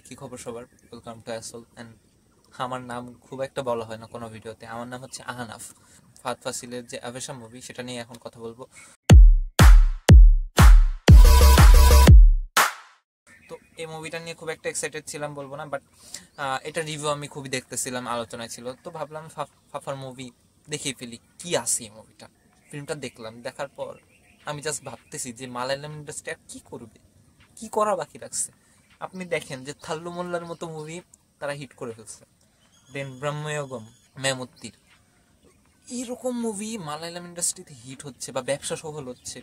কি খবর সবার? ওয়েলকাম টু অ্যাসল অ্যান্ড আমার নাম খুব একটা বলা হয় না কোনো ভিডিওতে। আমার নাম হচ্ছে আহানাফ। ফাহাদ ফাসিলের যে আভেশা মুভি সেটা নিয়ে এখন কথা বলবো। তো এই মুভিটা নিয়ে খুব একটা এক্সাইটেড ছিলাম বলবো না, বাট এটা রিভিউ আমি খুবই দেখতেছিলাম, আলোচনায় ছিল, তো ভাবলাম ফাফার মুভি দেখিয়ে ফেলি কি আছে এই মুভিটা। ফিল্মটা দেখলাম, দেখার পর আমি জাস্ট ভাবতেছি যে মালায়ালাম ইন্ডাস্ট্রি আর কি করবে, কি করা বাকি রাখছে। আপনি দেখেন যে থাল্লু মোল্লার মতো মুভি তারা হিট করে ফেলছে, দেন ব্রহ্ময়োগম মেমত্তির, এরকম মুভি মালায়ালাম ইন্ডাস্ট্রিতে হিট হচ্ছে বা ব্যবসা সফল হচ্ছে।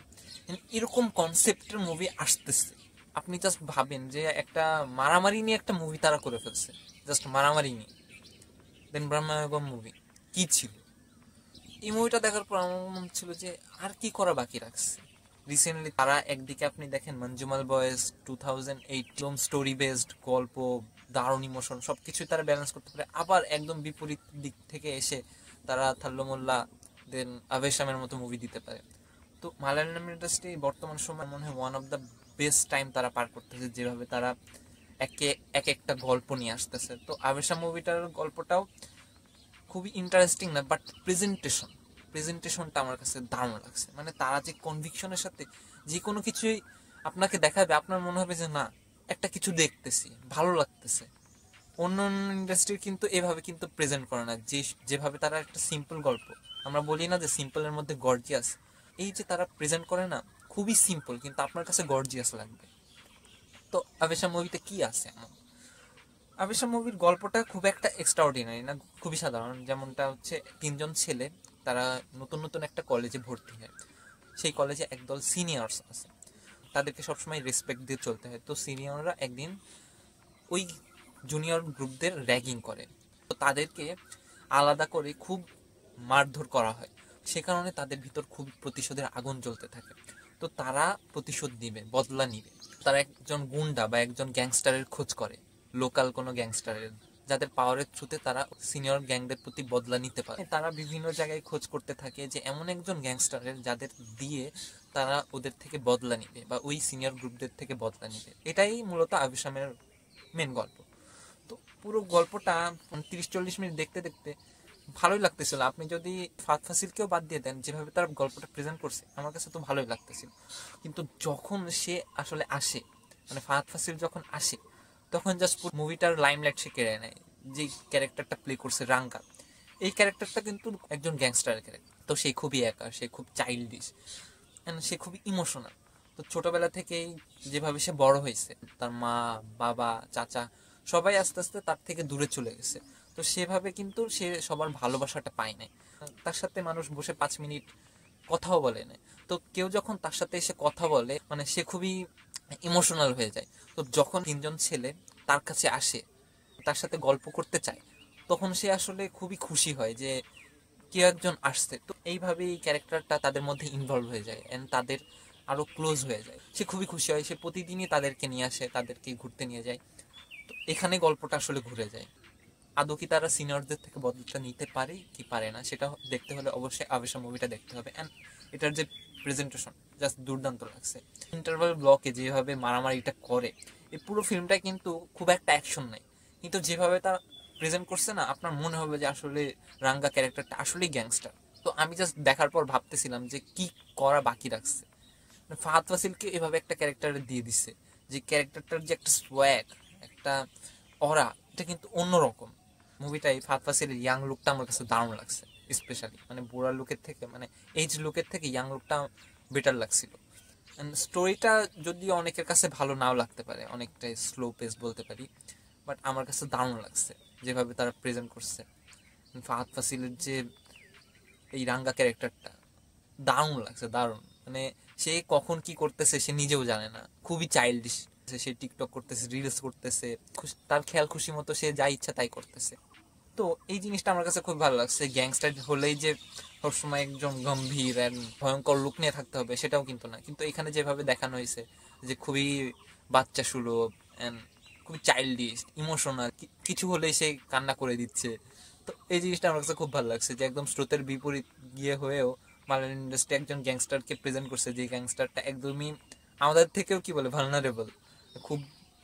এরকম কনসেপ্টের মুভি আসতেছে। আপনি জাস্ট ভাবেন যে একটা মারামারি নিয়ে একটা মুভি তারা করে ফেলছে, জাস্ট মারামারি নিয়ে। দেন ব্রহ্ময়োগম মুভি কি ছিল, এই মুভিটা দেখার পর আমার মনে হচ্ছিল যে আর কি করা বাকি রাখছে। রিসেন্টলি তারা একদিকে আপনি দেখেন মঞ্জুমাল বয়েজ 2008 স্টোরি বেসড গল্প, দারুণ ইমোশন, সবকিছুই তারা ব্যালেন্স করতে পারে, আবার একদম বিপরীত দিক থেকে এসে তারা থাল্লো মোল্লা দেন আভেশামের মতো মুভি দিতে পারে। তো মালায়ালাম ইন্ডাস্ট্রি বর্তমান সময় মনে হয় one of the best time তারা পার করতেছে, যেভাবে তারা এক একটা গল্প নিয়ে আসতেছে। তো আভেশা মুভিটার গল্পটাও খুবই ইন্টারেস্টিং না, বাট প্রেজেন্টেশনটা আমার কাছে দারুণ লাগছে। মানে তারা যে কনভিকশনের সাথে যে কোনো কিছুই আপনাকে দেখাবে, আপনার মনে হবে যে না, একটা কিছু দেখতেছি, ভালো লাগতেছে। অন্য অন্য ইন্ডাস্ট্রির কিন্তু এভাবে কিন্তু প্রেজেন্ট করে না, যেভাবে তারা একটা সিম্পল গল্প, আমরা বলি না যে সিম্পলের মধ্যে গর্জিয়াস, এই যে তারা প্রেজেন্ট করে না, খুবই সিম্পল কিন্তু আপনার কাছে গর্জিয়াস লাগবে। তো আবেশা মুভিতে কি আছে এমন? আবেশা মুভির গল্পটা খুব একটা এক্সট্রাঅর্ডিনারি না, খুবই সাধারণ। যেমনটা হচ্ছে, তিনজন ছেলে তারা নতুন নতুন একটা কলেজে ভর্তি হয়। সেই কলেজে একদল সিনিয়র্স আছে, তাদেরকে সবসময় রেসপেক্ট দিয়ে চলতে হয়। তো সিনিয়ররা একদিন ওই জুনিয়র গ্রুপদের র্যাগিং করে, তো তাদেরকে আলাদা করে খুব মারধর করা হয়। সে কারণে তাদের ভিতর খুব প্রতিশোধের আগুন জ্বলতে থাকে। তো তারা প্রতিশোধ নিবে, বদলা নিবে। তারা একজন গুন্ডা বা একজন গ্যাংস্টারের খোঁজ করে, লোকাল কোনো গ্যাংস্টারের, যাদের পাওয়ারের থ্রুতে তারা সিনিয়র গ্যাংদের প্রতি বদলা নিতে পারে। তারা বিভিন্ন জায়গায় খোঁজ করতে থাকে যে এমন একজন গ্যাংস্টারের যাদের দিয়ে তারা ওদের থেকে বদলা নিবে বা ওই সিনিয়র গ্রুপদের থেকে বদলা নিবে। এটাই মূলত আবিসামের মেন গল্প। তো পুরো গল্পটা 30-40 মিনিট দেখতে দেখতে ভালোই লাগতেছিল। আপনি যদি ফাহাদ ফাসিলকেও বাদ দিয়ে দেন, যেভাবে তার গল্পটা প্রেজেন্ট করছে আমার কাছে তো ভালোই লাগতেছিল। কিন্তু যখন সে আসলে আসে, মানে ফাহাদ ফাসিল যখন আসে, তখন জাস্ট মুভিটার লাইমলাইট সে কেড়ে নেয়। যে ক্যারেক্টারটা প্লে করছে রাঙ্গা, এই ক্যারেক্টারটা কিন্তু একজন গ্যাংস্টারের ক্যারেক্টার। তো সে খুবই একা, সে খুব চাইল্ডিশ, সে খুবই ইমোশনাল। তো ছোটবেলা থেকেই যেভাবে সে বড় হয়েছে, তার মা, বাবা, চাচা সবাই আস্তে আস্তে তার থেকে দূরে চলে গেছে। তো সেভাবে কিন্তু সে সবার ভালোবাসাটা পায় নাই। তার সাথে মানুষ বসে 5 মিনিট কথাও বলে না। তো কেউ যখন তার সাথে এসে কথা বলে, মানে সে খুবই ইমোশনাল হয়ে যায়। তো যখন তিনজন ছেলে তার কাছে আসে, তার সাথে গল্প করতে চায়, তখন সে আসলে খুবই খুশি হয় যে কেউ একজন আসছে। তো এইভাবে এই ক্যারেক্টারটা তাদের মধ্যে ইনভলভ হয়ে যায় এন্ড তাদের আরো ক্লোজ হয়ে যায়। সে খুবই খুশি হয়, সে প্রতিদিনই তাদেরকে নিয়ে আসে, তাদেরকে ঘুরতে নিয়ে যায়। তো এখানে গল্পটা আসলে ঘুরে যায়। আদৌ কি তারা সিনিয়রদের থেকে বদলটা নিতে পারে কি পারে না, সেটা দেখতে হলে অবশ্যই আবেশা মুভিটা দেখতে হবে। অ্যান্ড এটার যে প্রেজেন্টেশন জাস্ট দুর্দান্ত লাগছে। ইন্টারভাল ব্লকে যেভাবে মারামারিটা করে, এই পুরো ফিল্মটা কিন্তু খুব একটা অ্যাকশন নাই, কিন্তু যেভাবে তারা প্রেজেন্ট করছে না, আপনার মনে হবে যে আসলে রাঙ্গা ক্যারেক্টারটা আসলেই গ্যাংস্টার। তো আমি জাস্ট দেখার পর ভাবতেছিলাম যে কি করা বাকি রাখছে। ফাহাদ ফাসিলকে এভাবে একটা ক্যারেক্টার দিয়ে দিচ্ছে, যে ক্যারেক্টারটার যে একটা সোয়াগ, একটা অরা, এটা কিন্তু অন্যরকম। মুভিটাই ফাহাদ ফাসিলের ইয়াং লুকটা আমার কাছে দারুণ লাগছে, স্পেশালি মানে বুড়া লুকের থেকে, মানে এইজ লুকের থেকে ইয়াং লুকটা বেটার লাগছিল। স্টোরিটা যদিও অনেকের কাছে ভালো নাও লাগতে পারে, অনেকটাই স্লো পেস বলতে পারি, বাট আমার কাছে দারুণ লাগছে যেভাবে তারা প্রেজেন্ট করছে। ফাহাদ ফাসিলের যে এই রাঙ্গা ক্যারেক্টারটা দারুণ লাগছে, দারুণ। মানে সে কখন কি করতেছে সে নিজেও জানে না, খুবই চাইল্ডিশ। সে টিকটক করতেছে, রিলস করতেছে, তার খেয়াল খুশি মতো সে যা ইচ্ছা তাই করতেছে। তো এই জিনিসটা আমার কাছে খুব ভালো লাগছে। গ্যাংস্টার হলেই যে সবসময় একজন গম্ভীর অ্যান্ড ভয়ঙ্কর লুক নিয়ে থাকতে হবে সেটাও কিন্তু না, কিন্তু এখানে যেভাবে দেখানো হয়েছে যে খুবই বাচ্চা সুলভ অ্যান্ড খুবই চাইল্ডিশ, ইমোশনাল, কিছু হলেই সে কান্না করে দিচ্ছে। তো এই জিনিসটা আমার কাছে খুব ভালো লাগছে যে একদম স্রোতের বিপরীত গিয়ে হয়েও মালায়ালাম ইন্ডাস্ট্রি একজন গ্যাংস্টারকে প্রেজেন্ট করছে, যে গ্যাংস্টারটা একদমই আমাদের থেকেও কি বলে ভালনারেবল, খুব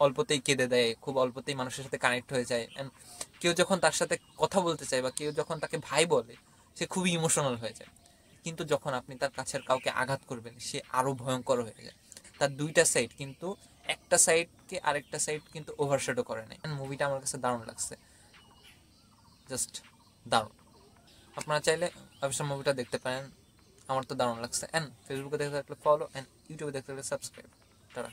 অল্পতেই কেঁদে দেয়, খুব অল্পতেই মানুষের সাথে কানেক্ট হয়ে যায়, অ্যান্ড কেউ যখন তার সাথে কথা বলতে চায় বা কেউ যখন তাকে ভাই বলে সে খুবই ইমোশনাল হয়ে যায়। কিন্তু যখন আপনি তার কাছের কাউকে আঘাত করবেন সে আরও ভয়ঙ্কর হয়ে যায়। তার দুইটা সাইড, কিন্তু একটা সাইডকে আরেকটা সাইড কিন্তু ওভারশ্যাডো করে নাই। মুভিটা আমার কাছে দারুণ লাগছে, জাস্ট দারুণ। আপনারা চাইলে অবশ্যই মুভিটা দেখতে পারেন, আমার তো দারুণ লাগছে। অ্যান্ড ফেসবুকে দেখতে থাকলে ফলো, অ্যান্ড ইউটিউবে দেখতে থাকলে সাবস্ক্রাইব। তারা